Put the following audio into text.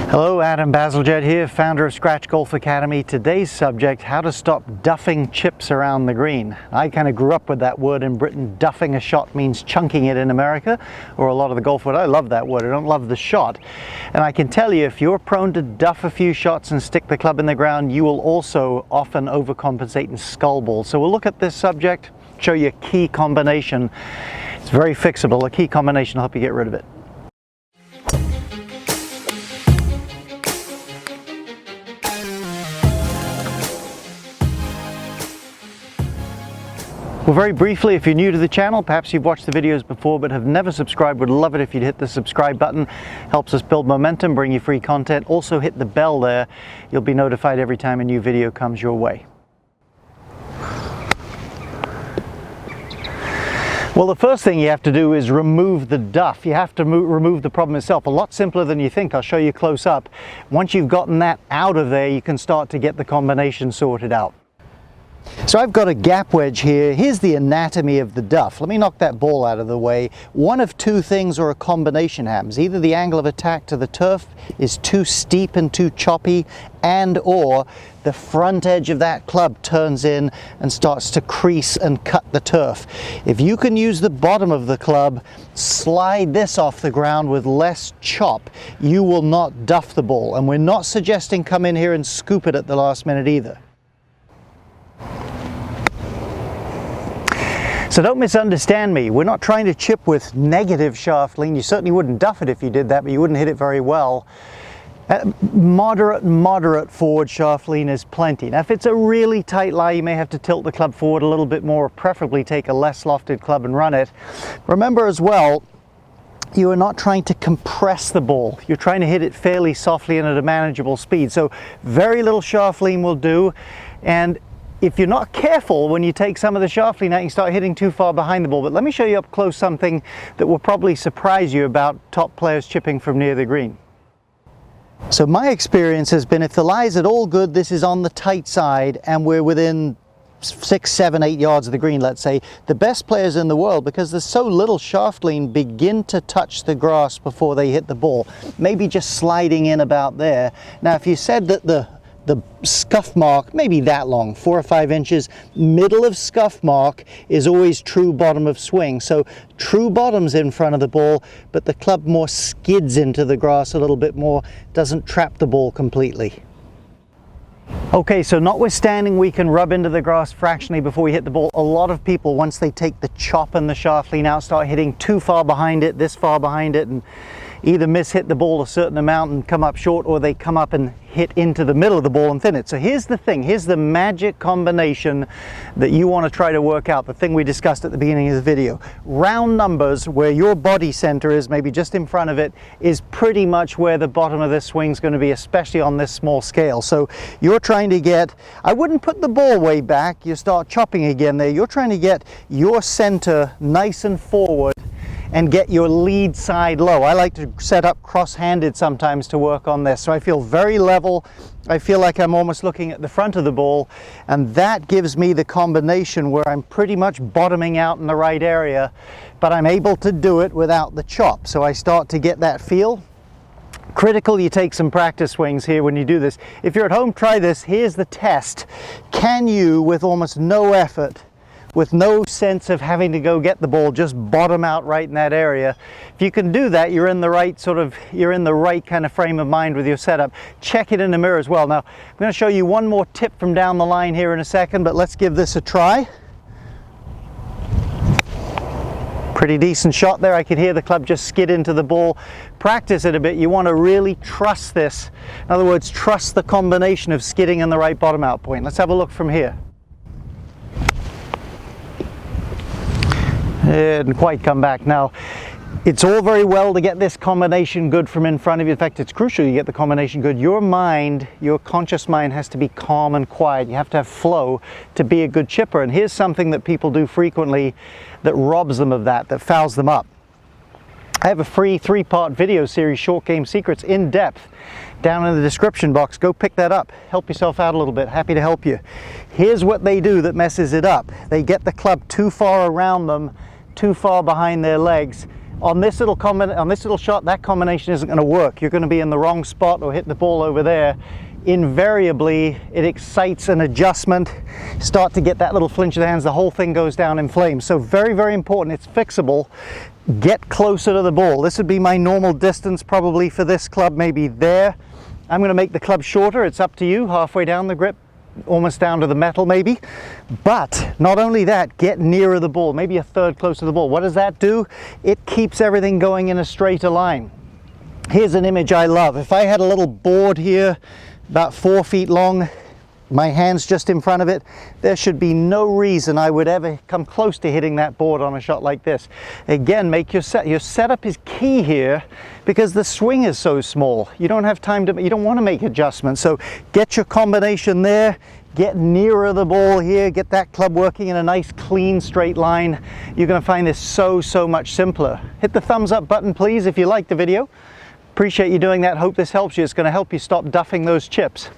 Hello, Adam Bazalgette here, founder of Scratch Golf Academy. Today's subject, how to stop duffing chips around the green. I kind of grew up with that word in Britain. Duffing a shot means chunking it in America, or a lot of the golf world. I love that word. I don't love the shot. And I can tell you, if you're prone to duff a few shots and stick the club in the ground, you will also often overcompensate and skull ball. So we'll look at this subject, show you a key combination. It's very fixable. A key combination will help you get rid of it. Well, very briefly, if you're new to the channel, perhaps you've watched the videos before but have never subscribed, would love it if you'd hit the subscribe button. Helps us build momentum, bring you free content. Also hit the bell there. You'll be notified every time a new video comes your way. Well, the first thing you have to do is remove the duff. You have to remove the problem itself. A lot simpler than you think. I'll show you close up. Once you've gotten that out of there, you can start to get the combination sorted out. So I've got a gap wedge here. Here's the anatomy of the duff. Let me knock that ball out of the way. One of two things or a combination happens. Either the angle of attack to the turf is too steep and too choppy, and or the front edge of that club turns in and starts to crease and cut the turf. If you can use the bottom of the club, slide this off the ground with less chop, you will not duff the ball. And we're not suggesting come in here and scoop it at the last minute either. So don't misunderstand me. We're not trying to chip with negative shaft lean. You certainly wouldn't duff it if you did that, but you wouldn't hit it very well. Moderate forward shaft lean is plenty. Now, if it's a really tight lie, you may have to tilt the club forward a little bit more, or preferably take a less lofted club and run it. Remember as well, you are not trying to compress the ball. You're trying to hit it fairly softly and at a manageable speed. So very little shaft lean will do. And if you're not careful, when you take some of the shaft lean out, you start hitting too far behind the ball. But let me show you up close something that will probably surprise you about top players chipping from near the green. So my experience has been, if the lie is at all good, this is on the tight side and we're within 6, 7, 8 yards of the green, let's say, the best players in the world, because there's so little shaft lean, begin to touch the grass before they hit the ball. Maybe just sliding in about there. Now, if you said that the scuff mark, maybe that long, 4 or 5 inches, middle of scuff mark is always true bottom of swing. So true bottom's in front of the ball, but the club more skids into the grass a little bit more, doesn't trap the ball completely. Okay, so notwithstanding we can rub into the grass fractionally before we hit the ball, a lot of people, once they take the chop and the shaft lean out, start hitting too far behind it, this far behind it, and either miss-hit the ball a certain amount and come up short, or they come up and hit into the middle of the ball and thin it. So here's the thing, here's the magic combination that you want to try to work out, the thing we discussed at the beginning of the video. Round numbers, where your body center is, maybe just in front of it, is pretty much where the bottom of this swing is going to be, especially on this small scale. So you're trying to get, I wouldn't put the ball way back, you start chopping again there, you're trying to get your center nice and forward and get your lead side low. I like to set up cross-handed sometimes to work on this. So I feel very level. I feel like I'm almost looking at the front of the ball, and that gives me the combination where I'm pretty much bottoming out in the right area, but I'm able to do it without the chop. So I start to get that feel. Critical, you take some practice swings here when you do this. If you're at home, try this. Here's the test. Can you, with almost no effort, with no sense of having to go get the ball, just bottom out right in that area? If you can do that, you're in the right kind of frame of mind with your setup. Check it in the mirror as well. Now, I'm going to show you one more tip from down the line here in a second, but let's give this a try. Pretty decent shot there. I could hear the club just skid into the ball. Practice it a bit. You want to really trust this. In other words, trust the combination of skidding and the right bottom out point. Let's have a look from here. It didn't quite come back. Now, it's all very well to get this combination good from in front of you. In fact, it's crucial you get the combination good. Your mind, your conscious mind, has to be calm and quiet. You have to have flow to be a good chipper. And here's something that people do frequently that robs them of that, that fouls them up. I have a free 3-part video series, Short Game Secrets, in depth, down in the description box. Go pick that up. Help yourself out a little bit. Happy to help you. Here's what they do that messes it up. They get the club too far around them, too far behind their legs, On this little shot, that combination isn't going to work. You're going to be in the wrong spot or hit the ball over there. Invariably, it excites an adjustment. Start to get that little flinch of the hands, the whole thing goes down in flames. So very, very important. It's fixable. Get closer to the ball. This would be my normal distance probably for this club, maybe there. I'm going to make the club shorter. It's up to you. Halfway down the grip, almost down to the metal maybe. But not only that, get nearer the ball, maybe a third closer to the ball. What does that do? It keeps everything going in a straighter line. Here's an image I love. If I had a little board here about 4 feet long, my hands just in front of it, there should be no reason I would ever come close to hitting that board on a shot like this. Again, make your setup is key here because the swing is so small. You don't have time to, you don't want to make adjustments. So get your combination there, get nearer the ball here, get that club working in a nice clean straight line. You're going to find this so much simpler. Hit the thumbs up button please if you liked the video. Appreciate you doing that. Hope this helps you. It's going to help you stop duffing those chips.